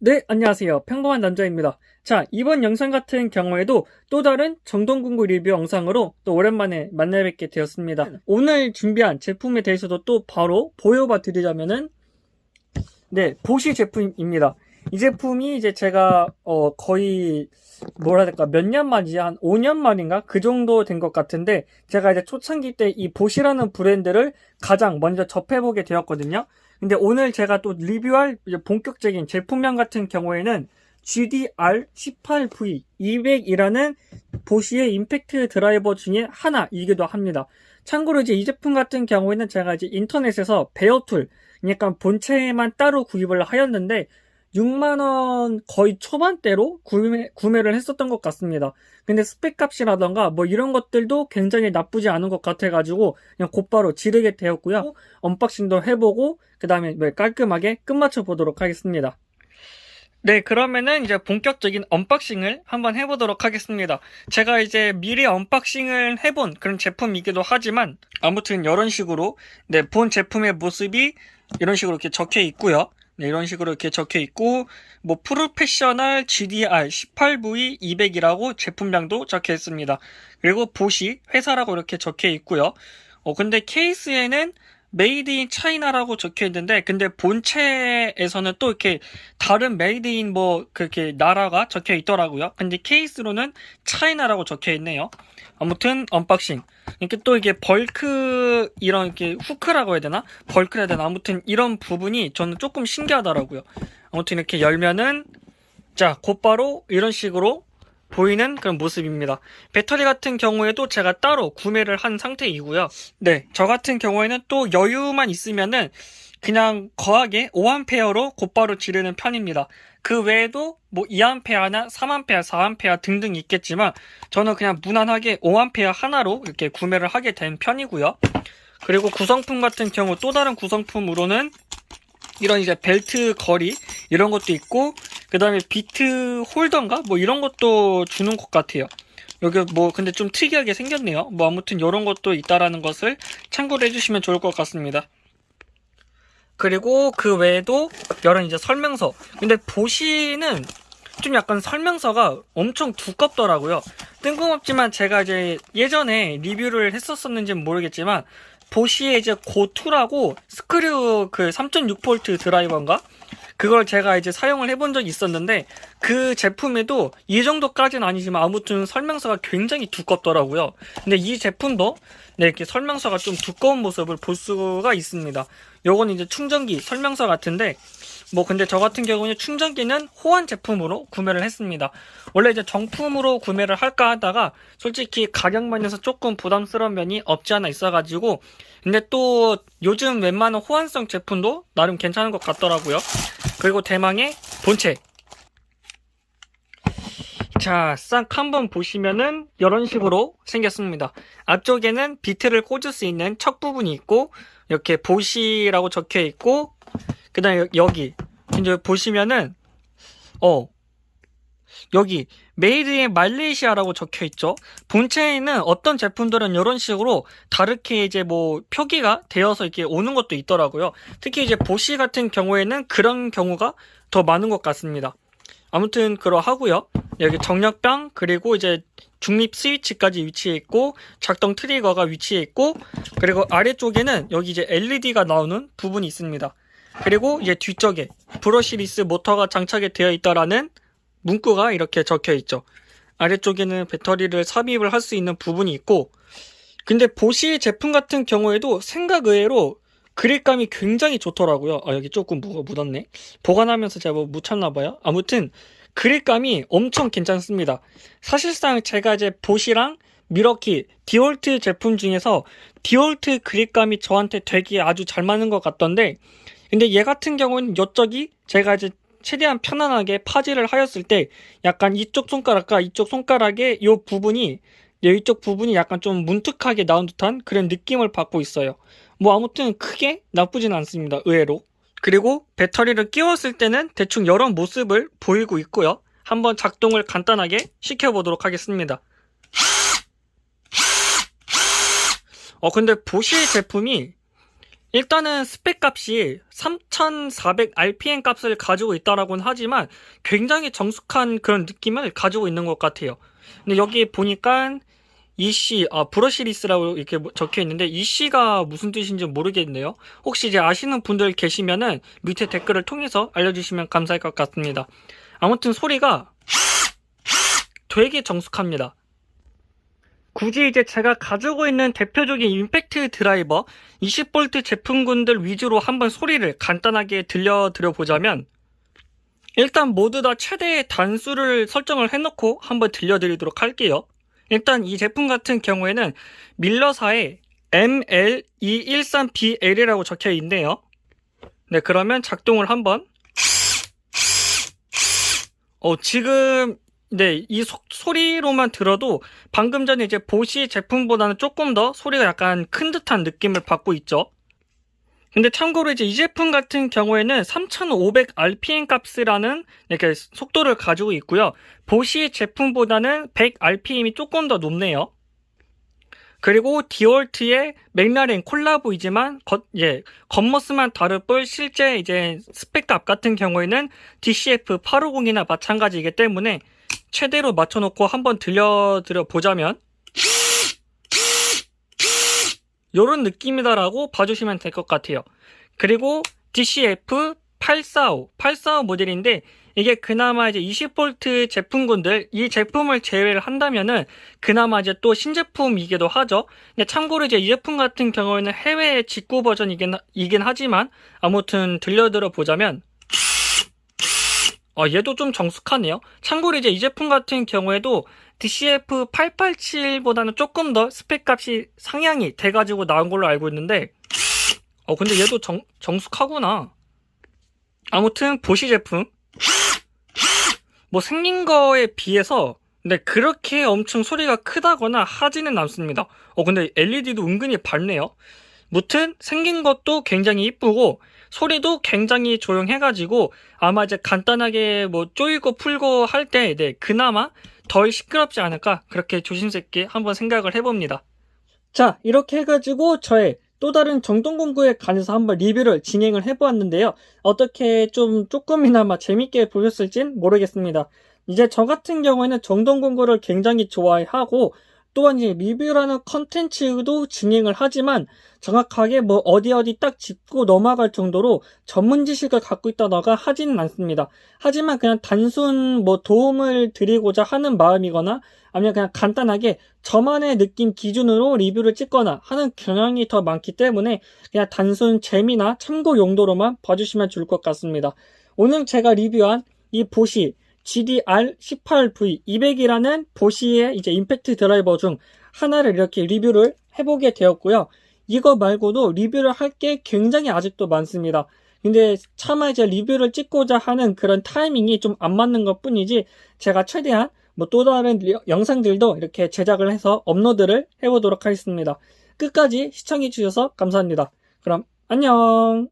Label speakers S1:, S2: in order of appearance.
S1: 네, 안녕하세요. 평범한 남자입니다. 자, 이번 영상 같은 경우에도 또 다른 정돈공구 리뷰 영상으로 또 오랜만에 만나 뵙게 되었습니다. 오늘 준비한 제품에 대해서도 또 바로 보여봐 드리자면은, 네, 보쉬 제품입니다. 이 제품이 이제 제가, 거의, 뭐라 해야 될까, 몇 년 만이지? 한 5년 만인가? 그 정도 된 것 같은데, 제가 이제 초창기 때 이 보쉬라는 브랜드를 가장 먼저 접해보게 되었거든요. 근데 오늘 제가 또 리뷰할 이제 본격적인 제품명 같은 경우에는 GDR18V 200이라는 보쉬의 임팩트 드라이버 중에 하나이기도 합니다. 참고로 이제 이 제품 같은 경우에는 제가 이제 인터넷에서 베어툴, 그러니까 본체만 따로 구입을 하였는데 6만원 거의 초반대로 구매를 했었던 것 같습니다. 근데 스펙 값이라던가 뭐 이런 것들도 굉장히 나쁘지 않은 것 같아가지고 그냥 곧바로 지르게 되었고요. 언박싱도 해보고 그 다음에 깔끔하게 끝마쳐 보도록 하겠습니다. 네, 그러면은 이제 본격적인 언박싱을 한번 해보도록 하겠습니다. 제가 이제 미리 언박싱을 해본 그런 제품이기도 하지만 아무튼 이런 식으로 네, 본 제품의 모습이 이런 식으로 이렇게 적혀 있고요. 네, 이런 식으로 이렇게 적혀 있고 뭐 프로페셔널 GDR18V 200이라고 제품명도 적혀 있습니다. 그리고 보쉬 회사라고 이렇게 적혀 있고요. 근데 케이스에는 메이드 인 차이나라고 적혀 있는데 근데 본체에서는 또 이렇게 다른 메이드 인 뭐 그렇게 나라가 적혀 있더라고요. 근데 케이스로는 차이나라고 적혀 있네요. 아무튼 언박싱. 이렇게 또 이게 벌크 이런 이렇게 후크라고 해야 되나? 벌크라 해야 되나? 아무튼 이런 부분이 저는 조금 신기하더라고요. 아무튼 이렇게 열면은 자 곧바로 이런 식으로 보이는 그런 모습입니다. 배터리 같은 경우에도 제가 따로 구매를 한 상태이고요. 네, 저 같은 경우에는 또 여유만 있으면은 그냥 거하게 5A로 곧바로 지르는 편입니다. 그 외에도 뭐 2A나 3A, 4A 등등 있겠지만 저는 그냥 무난하게 5A 하나로 이렇게 구매를 하게 된 편이고요. 그리고 구성품 같은 경우 또 다른 구성품으로는 이런 이제 벨트 거리 이런 것도 있고 그 다음에 비트 홀더인가 뭐 이런 것도 주는 것 같아요. 여기 뭐 근데 좀 특이하게 생겼네요. 뭐 아무튼 이런 것도 있다라는 것을 참고를 해주시면 좋을 것 같습니다. 그리고 그 외에도 여러 이제 설명서. 근데 보시는 좀 약간 설명서가 엄청 두껍더라고요. 뜬금없지만 제가 이제 예전에 리뷰를 했었었는지는 모르겠지만 보시의 이제 고2라고 스크류 그 3.6V 드라이버인가? 그걸 제가 이제 사용을 해본 적이 있었는데 그 제품에도 이 정도까지는 아니지만 아무튼 설명서가 굉장히 두껍더라고요. 근데 이 제품도 네, 이렇게 설명서가 좀 두꺼운 모습을 볼 수가 있습니다. 요건 이제 충전기 설명서 같은데 뭐 근데 저 같은 경우는 충전기는 호환 제품으로 구매를 했습니다. 원래 이제 정품으로 구매를 할까 하다가 솔직히 가격 면에서 조금 부담스러운 면이 없지 않아 있어가지고 근데 또 요즘 웬만한 호환성 제품도 나름 괜찮은 것 같더라고요. 그리고 대망의 본체. 자, 싹 한번 보시면은 이런 식으로 생겼습니다. 앞쪽에는 비트를 꽂을 수 있는 척 부분이 있고 이렇게 보시라고 적혀 있고 그 다음에 여기 이제 보시면은 여기 메이드 인 말레이시아라고 적혀 있죠. 본체에는 어떤 제품들은 이런 식으로 다르게 이제 뭐 표기가 되어서 이렇게 오는 것도 있더라고요. 특히 이제 보쉬 같은 경우에는 그런 경우가 더 많은 것 같습니다. 아무튼 그러하고요. 여기 정력병 그리고 이제 중립 스위치까지 위치해 있고 작동 트리거가 위치해 있고 그리고 아래쪽에는 여기 이제 LED가 나오는 부분이 있습니다. 그리고 이제 뒤쪽에 브러시리스 모터가 장착이 되어 있다라는 문구가 이렇게 적혀 있죠. 아래쪽에는 배터리를 삽입을 할 수 있는 부분이 있고 근데 보쉬 제품 같은 경우에도 생각 의외로 그립감이 굉장히 좋더라고요. 여기 조금 묻었네. 보관하면서 제가 뭐 묻혔나봐요. 아무튼 그립감이 엄청 괜찮습니다. 사실상 제가 이제 보쉬랑 미러키, 디올트 제품 중에서 디올트 그립감이 저한테 되게 아주 잘 맞는 것 같던데 근데 얘 같은 경우는 이쪽이 제가 이제 최대한 편안하게 파지를 하였을 때 약간 이쪽 손가락과 이쪽 손가락의 이 부분이 이쪽 부분이 약간 좀 뭉툭하게 나온 듯한 그런 느낌을 받고 있어요. 뭐 아무튼 크게 나쁘진 않습니다. 의외로. 그리고 배터리를 끼웠을 때는 대충 이런 모습을 보이고 있고요. 한번 작동을 간단하게 시켜보도록 하겠습니다. 근데 보쉬 제품이 일단은 스펙 값이 3400rpm 값을 가지고 있다라고는 하지만 굉장히 정숙한 그런 느낌을 가지고 있는 것 같아요. 근데 여기 보니까 EC, 브러시리스라고 이렇게 적혀 있는데 EC가 무슨 뜻인지 모르겠네요. 혹시 이제 아시는 분들 계시면은 밑에 댓글을 통해서 알려주시면 감사할 것 같습니다. 아무튼 소리가 되게 정숙합니다. 굳이 이제 제가 가지고 있는 대표적인 임팩트 드라이버 20V 제품군들 위주로 한번 소리를 간단하게 들려드려 보자면, 일단 모두 다 최대의 단수를 설정을 해놓고 한번 들려드리도록 할게요. 일단 이 제품 같은 경우에는 밀러사의 ML213BL이라고 적혀 있네요. 네, 그러면 작동을 한번. 지금 네, 이 소리로만 들어도 방금 전에 이제 보시 제품보다는 조금 더 소리가 약간 큰 듯한 느낌을 받고 있죠. 근데 참고로 이제 이 제품 같은 경우에는 3500rpm 값이라는 이렇게 속도를 가지고 있고요. 보시 제품보다는 100rpm이 조금 더 높네요. 그리고 디월트의 맥라렌 콜라보이지만 겉모습만 다를 뿐 실제 이제 스펙값 같은 경우에는 DCF850이나 마찬가지이기 때문에 최대로 맞춰놓고 한번 들려드려 보자면 요런 느낌이다라고 봐주시면 될 것 같아요. 그리고 DCF845 모델인데 이게 그나마 이제 20V 제품군들 이 제품을 제외를 한다면은 그나마 이제 또 신제품이기도 하죠. 근데 참고로 이제 이 제품 같은 경우에는 해외 직구 버전이긴 하지만 아무튼 들려드려 보자면 얘도 좀 정숙하네요. 참고로 이제 이 제품 같은 경우에도 DCF887보다는 조금 더 스펙 값이 상향이 돼가지고 나온 걸로 알고 있는데, 근데 얘도 정숙하구나. 아무튼, 보시 제품. 뭐 생긴 거에 비해서, 근데 그렇게 엄청 소리가 크다거나 하지는 않습니다. 근데 LED도 은근히 밝네요. 무튼 생긴 것도 굉장히 이쁘고 소리도 굉장히 조용해가지고 아마 이제 간단하게 뭐 쪼이고 풀고 할 때 그나마 덜 시끄럽지 않을까 그렇게 조심스럽게 한번 생각을 해봅니다. 자, 이렇게 해가지고 저의 또 다른 정동공구에 관해서 한번 리뷰를 진행을 해보았는데요. 어떻게 조금이나마 재밌게 보셨을진 모르겠습니다. 이제 저 같은 경우에는 정동공구를 굉장히 좋아하고 또한 이제 리뷰라는 컨텐츠도 진행을 하지만 정확하게 뭐 어디 딱 짚고 넘어갈 정도로 전문 지식을 갖고 있다거나 하지는 않습니다. 하지만 그냥 단순 뭐 도움을 드리고자 하는 마음이거나 아니면 그냥 간단하게 저만의 느낌 기준으로 리뷰를 찍거나 하는 경향이 더 많기 때문에 그냥 단순 재미나 참고 용도로만 봐주시면 좋을 것 같습니다. 오늘 제가 리뷰한 이 보시 GDR18V200이라는 보시의 이제 임팩트 드라이버 중 하나를 이렇게 리뷰를 해보게 되었고요. 이거 말고도 리뷰를 할 게 굉장히 아직도 많습니다. 근데 차마 이제 리뷰를 찍고자 하는 그런 타이밍이 좀 안 맞는 것 뿐이지 제가 최대한 뭐 또 다른 영상들도 이렇게 제작을 해서 업로드를 해보도록 하겠습니다. 끝까지 시청해 주셔서 감사합니다. 그럼 안녕.